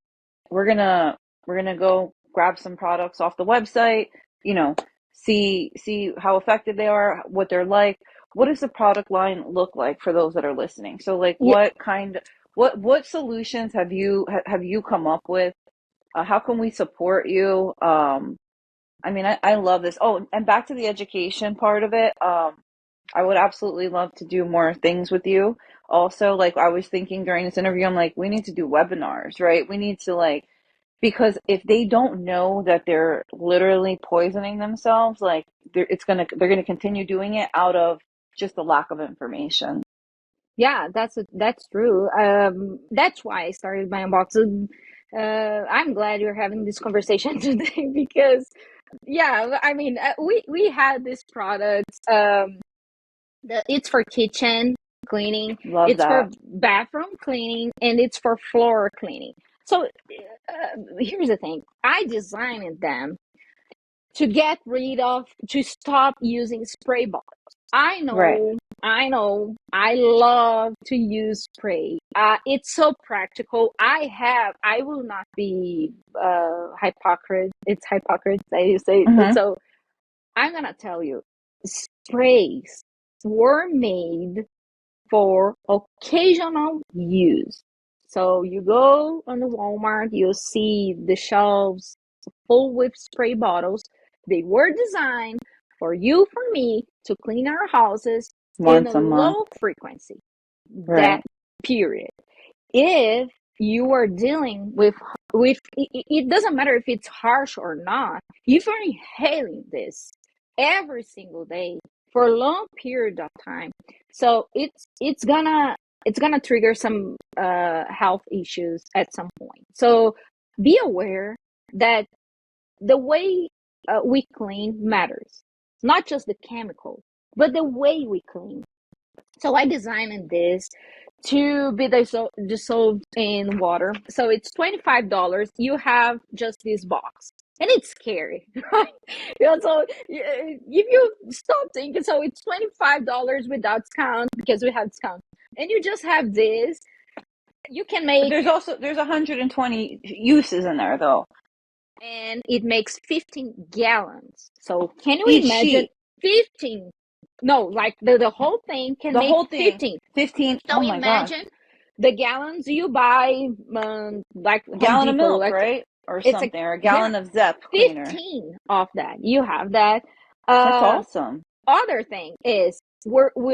we're gonna we're gonna go grab some products off the website, you know, see how effective they are, what they're like. What does the product line look like for those that are listening? So like Yeah, what solutions have you come up with? How can we support you? I mean, I love this. Oh, and back to the education part of it. I would absolutely love to do more things with you. Also, like I was thinking during this interview, I'm like, we need to do webinars, right? We need to like, because if they don't know that they're literally poisoning themselves, like they're gonna continue doing it out of just the lack of information. yeah, that's true. That's why I started my unboxing. I'm glad you're having this conversation today because, yeah, I mean, we had this product. It's for kitchen cleaning, Love it's for that. bathroom cleaning, and it's for floor cleaning. So here's the thing: I designed them to get rid of, to stop using spray bottles. I Right. know, I know, I love to use spray. It's so practical. I will not be hypocrite. It's hypocrite, that you say. Mm-hmm. So I'm gonna tell you, sprays were made for occasional use. So you go on the Walmart, you'll see the shelves full with spray bottles. They were designed for you, for me, to clean our houses in a Once a month. low frequency. That Right. period. If you are dealing with it doesn't matter if it's harsh or not. If you're inhaling this every single day for a long period of time, so it's gonna trigger some health issues at some point. So be aware that the way we clean matters, not just the chemical, but the way we clean. So I designed this to be dissolved in water. So it's $25. You have just this box. And it's scary, right? So if you stop thinking, so it's $25 without discount because we have discount. And you just have this. You can But make, there's 120 uses in there though. and it makes 15 gallons. So can you Each imagine sheet, 15? No, like the whole thing can the make whole thing, 15. 15. So Oh my gosh. imagine the gallons you buy, like A Home gallon of Depot, milk, like right? Or it's a, something, or a yeah, gallon of Zep cleaner. 15 of that. You have that. That's Uh, awesome. Other thing is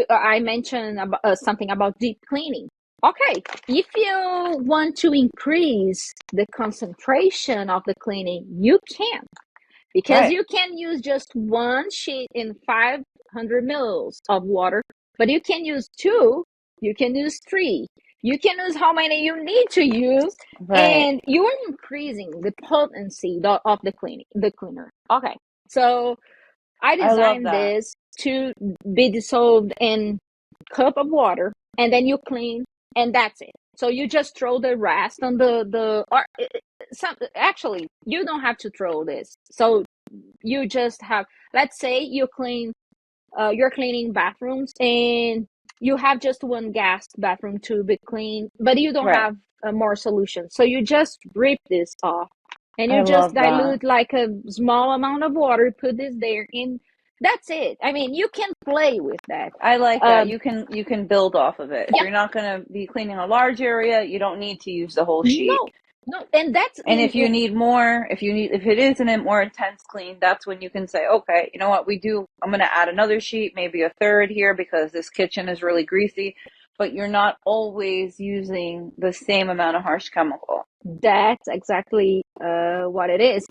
I mentioned about, something about deep cleaning. Okay, if you want to increase the concentration of the cleaning, you can, because Right. you can use just one sheet in 500 mils of water, but you can use two, you can use three, you can use how many you need to use, Right. and you are increasing the potency of the cleaner. Okay, so I I love designed that. this to be dissolved in cup of water, and then you clean, and that's it. So you just throw the rest on the or some, actually you don't have to throw this. So you just have, let's say you're cleaning bathrooms and you have just one gas bathroom to be cleaned, but you don't Right. have more solutions. So you just rip this off and I you just love that. dilute like a small amount of water, put this there, and that's it. I mean, you can play with that. I like that. Um, You can build off of it. If yeah, you're not going to be cleaning a large area, you don't need to use the whole sheet. no, no, and that's And if you need more, if it is a more intense clean, that's when you can say, okay, you know what, I'm going to add another sheet, maybe a third here because this kitchen is really greasy, but you're not always using the same amount of harsh chemical. That's exactly what it is.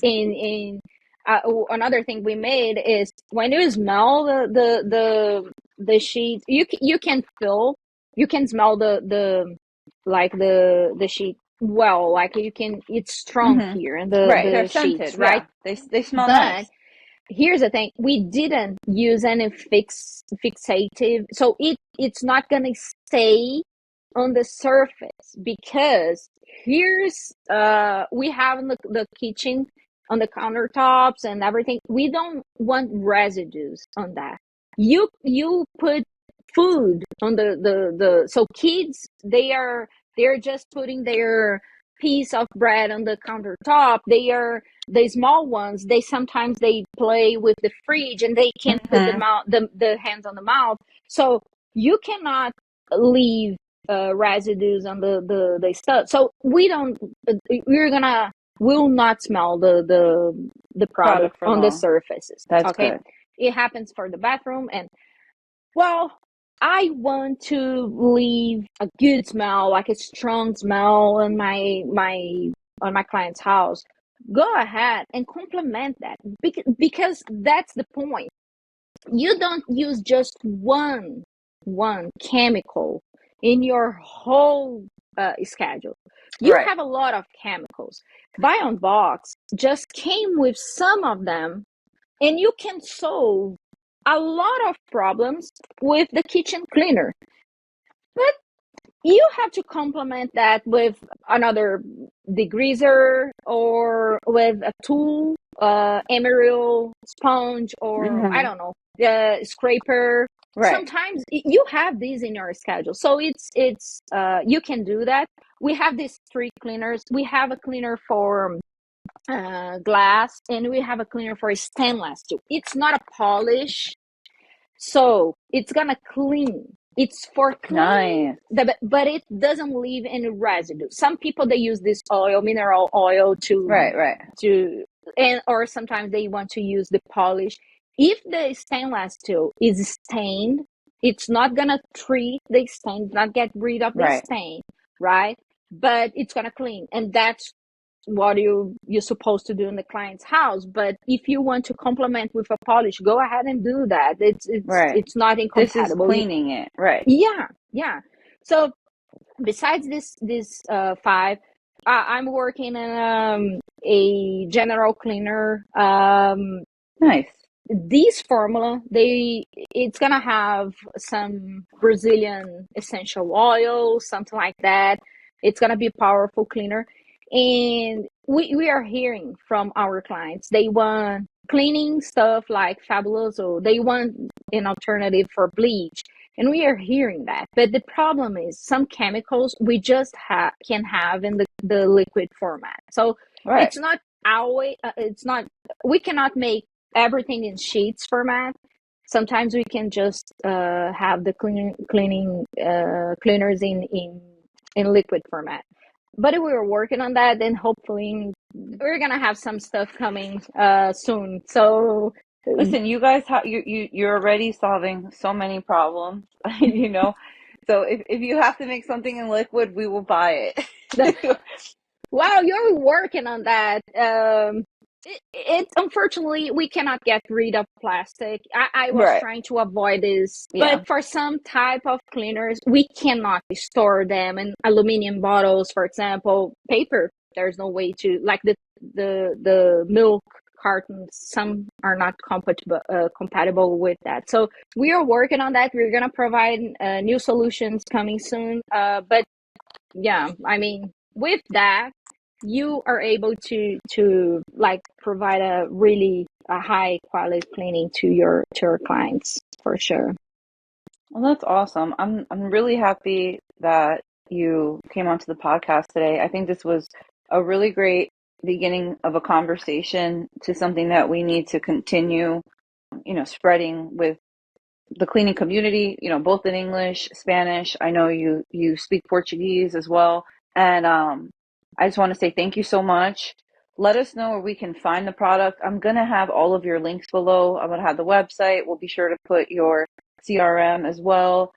Another thing we made is when you smell the sheet, you can feel, you can smell the sheet well, like you can, it's strong Hmm. here in Right. They're the sheets, scented. right? Yeah. They smell But nice. here's the thing, we didn't use any fixative, so it's not gonna stay on the surface, because here's we have in the kitchen, on the countertops and everything, we don't want residues on that. You put food on the so kids, they're just putting their piece of bread on the countertop. They are the small ones, they sometimes they play with the fridge and they can put Hmm. the hands on the mouth. So you cannot leave residues on the stuff. So we don't, we're gonna, will not smell the product Product for on the long. surfaces. That's Okay, good. it happens for the bathroom. And well, I want to leave a good smell, like a strong smell on my client's house. Go ahead and complement that, because that's the point. You don't use just one chemical in your whole schedule. You Right. have a lot of chemicals. Bion Box just came with some of them, and you can solve a lot of problems with the kitchen cleaner. But you have to complement that with another degreaser or with a tool, emerald sponge, or I Hmm. don't know, the scraper. Right. Sometimes you have these in your schedule, so it's you can do that. We have these three cleaners. We have a cleaner for glass, and we have a cleaner for stainless too. It's not a polish, so it's gonna clean. It's for cleaning, Nice. but it doesn't leave any residue. Some people, they use this oil, mineral oil, Right. Right. to and or sometimes they want to use the polish. If the stainless steel is stained, it's not gonna treat the stain, not get rid of the Right. stain, right? But it's gonna clean, and that's what you're supposed to do in the client's house. But if you want to complement with a polish, go ahead and do that. Right. It's not This is incompatible. cleaning it. Right. Yeah, yeah. So besides this five, I'm working in a general cleaner. Nice. this formula, it's gonna have some Brazilian essential oil, something like that. It's gonna be a powerful cleaner. And we are hearing from our clients, they want cleaning stuff like Fabuloso, they want an alternative for bleach. And we are hearing that. But the problem is some chemicals we just can have in the liquid format. So Right. it's not it's not, we cannot make everything in sheets format. Sometimes we can just have the cleaning cleaners in liquid format. But we are working on that, and hopefully we're gonna have some stuff coming soon. So Listen, you guys have you're already solving so many problems, you know. So if you have to make something in liquid, we will buy it. wow, you're working on that. It unfortunately we cannot get rid of plastic. I was Right. trying to avoid this, but Yeah. for some type of cleaners, we cannot store them in aluminum bottles, for example. Paper, there's no way to, like the milk cartons. Some are not compatible with that. So we are working on that. We're gonna provide new solutions coming soon. But yeah, I mean, with that, you are able to like provide a high quality cleaning to your clients for sure. Well, that's awesome. I'm really happy that you came onto the podcast today. I think this was a really great beginning of a conversation to something that we need to continue, spreading with the cleaning community, both in English, Spanish. I know you speak Portuguese as well. And I just want to say thank you so much. Let us know where we can find the product. I'm going to have all of your links below. I'm going to have the website. We'll be sure to put your CRM as well,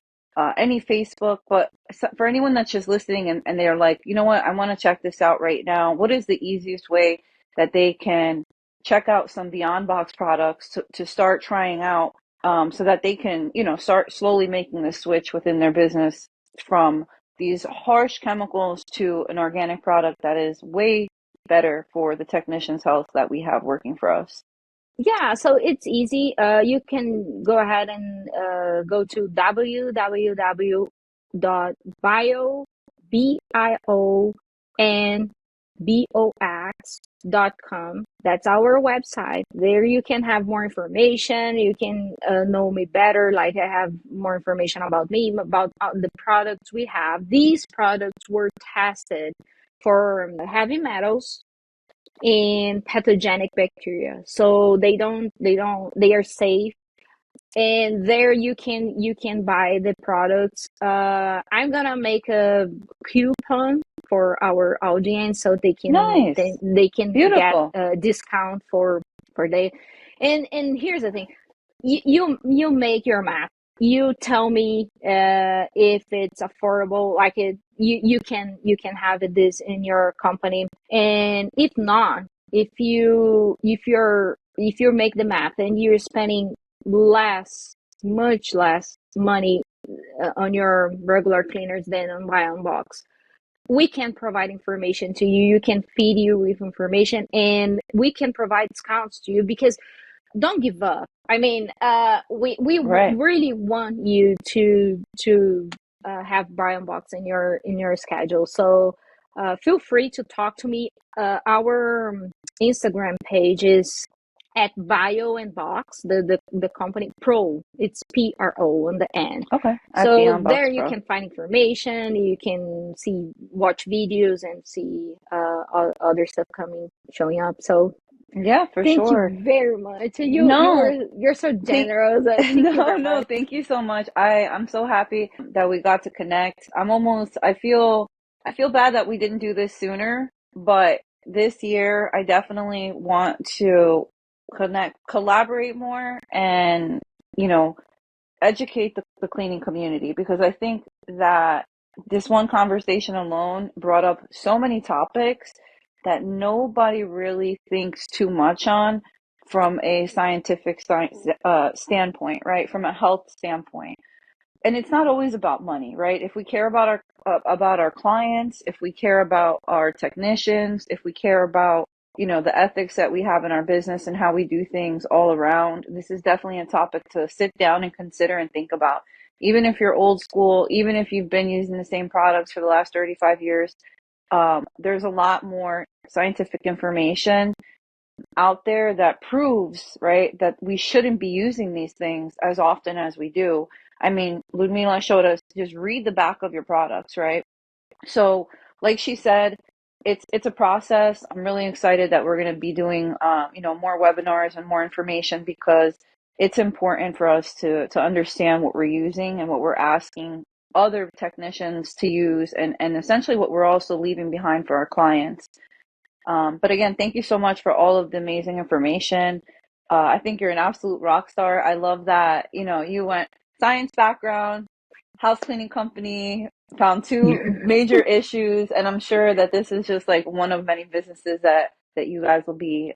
any Facebook. But for anyone that's just listening and they're like, you know what, I want to check this out right now. What is the easiest way that they can check out some Beyond Box products to start trying out, so that they can, start slowly making the switch within their business from these harsh chemicals to an organic product that is way better for the technician's health that we have working for us. Yeah, so it's easy. You can go ahead and go to www.bio, BIONBOX.com. That's our website. There you can have more information. You can know me better. Like I have more information about me, about the products we have. These products were tested for heavy metals and pathogenic bacteria, so they are safe. And there you can buy the products. I'm gonna make a coupon for our audience so Nice. they can get Beautiful. a discount for they. And here's the thing, you make your math. You tell me if it's affordable, like you can have this in your company. And if not, if you make the math and you're spending much less money on your regular cleaners than on Bion Box, we can provide information to you. You can feed you with information, and we can provide discounts to you, because don't give up. I mean, we Right. really want you to have Brian Box in your schedule. So feel free to talk to me. Our Instagram page is at Bio and Box. The company Pro. It's PRO on the end. Okay. At So Beyond there Box you Pro. can find information. You can watch videos and see other stuff showing up. So Yeah, for thank you sure. very much. No, You're so thank generous. Thank you no, very no, much. thank you so much. I'm so happy that we got to connect. I feel bad that we didn't do this sooner, but this year I definitely want to collaborate more and, you know, educate the cleaning community, because I think that this one conversation alone brought up so many topics that nobody really thinks too much on from a scientific science standpoint, right? From a health standpoint. And it's not always about money, right? If we care about our clients, if we care about our technicians, if we care about the ethics that we have in our business and how we do things all around, this is definitely a topic to sit down and consider and think about. Even if you're old school, even if you've been using the same products for the last 35 years, there's a lot more scientific information out there that proves, right, that we shouldn't be using these things as often as we do. I mean, Ludmila showed us, just read the back of your products, right? So, like she said, it's a process. I'm really excited that we're going to be doing, more webinars and more information, because it's important for us to understand what we're using and what we're asking other technicians to use, and essentially what we're also leaving behind for our clients. But again, thank you so much for all of the amazing information. I think you're an absolute rock star. I love that, you went science background, house cleaning company, found two major issues, and I'm sure that this is just like one of many businesses that you guys will be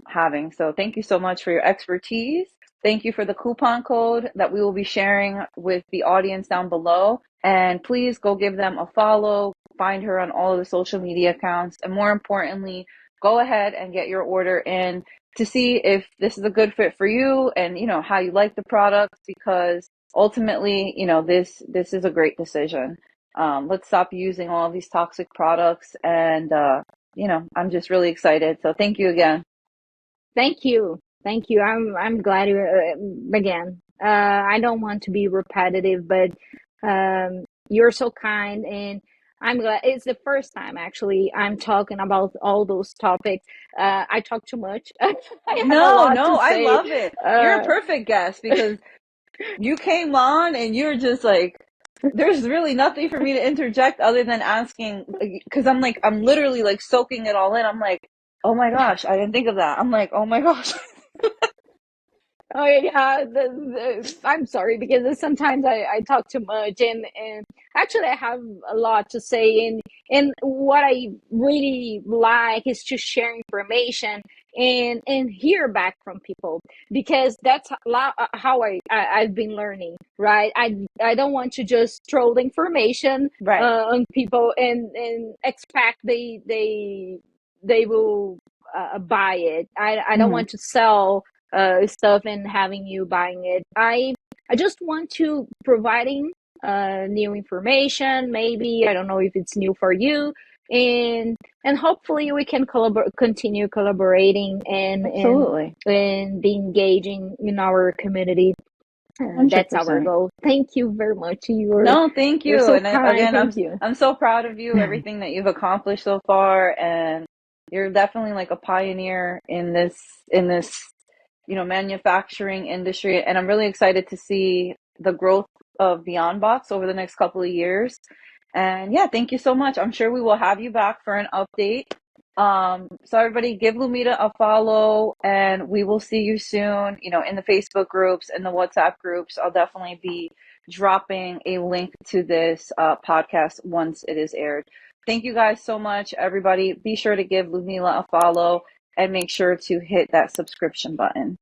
having. So thank you so much for your expertise. Thank you for the coupon code that we will be sharing with the audience down below. And please go give them a follow, find her on all of the social media accounts, and more importantly, go ahead and get your order in to see if this is a good fit for you, and how you like the product, because ultimately, this is a great decision. Let's stop using all of these toxic products, and I'm just really excited. So thank you again. Thank you. Thank you. I'm glad you, again. I don't want to be repetitive, but you're so kind, and I'm glad it's the first time actually I'm talking about all those topics. I talk too much. I have a No, lot to no, I say. love it. You're a Uh, perfect guest, because you came on and you're just like, there's really nothing for me to interject other than asking, because I'm literally like soaking it all in. I'm like, oh my gosh, I didn't think of that. I'm like, oh my gosh. Oh yeah, I'm sorry because sometimes I talk too much, and actually I have a lot to say, and what I really like is to share information and hear back from people, because that's how I've been learning, right? I don't want to just throw the information Right. on people and expect they will buy it. I don't Hmm. want to sell stuff and having you buying it. I just want to providing new information. Maybe I don't know if it's new for you, and hopefully we can continue collaborating Absolutely. and be engaging in our community. That's our 100%. goal. Thank you very much. No, thank You're you. so And kind. again, Thank you. I'm so proud of you, everything that you've accomplished so far, and you're definitely like a pioneer in this manufacturing industry. And I'm really excited to see the growth of Beyond Box over the next couple of years. And yeah, thank you so much. I'm sure we will have you back for an update. So everybody, give Lumita a follow, and we will see you soon, in the Facebook groups and the WhatsApp groups. I'll definitely be dropping a link to this podcast once it is aired. Thank you guys so much, everybody. Be sure to give Lumila a follow and make sure to hit that subscription button.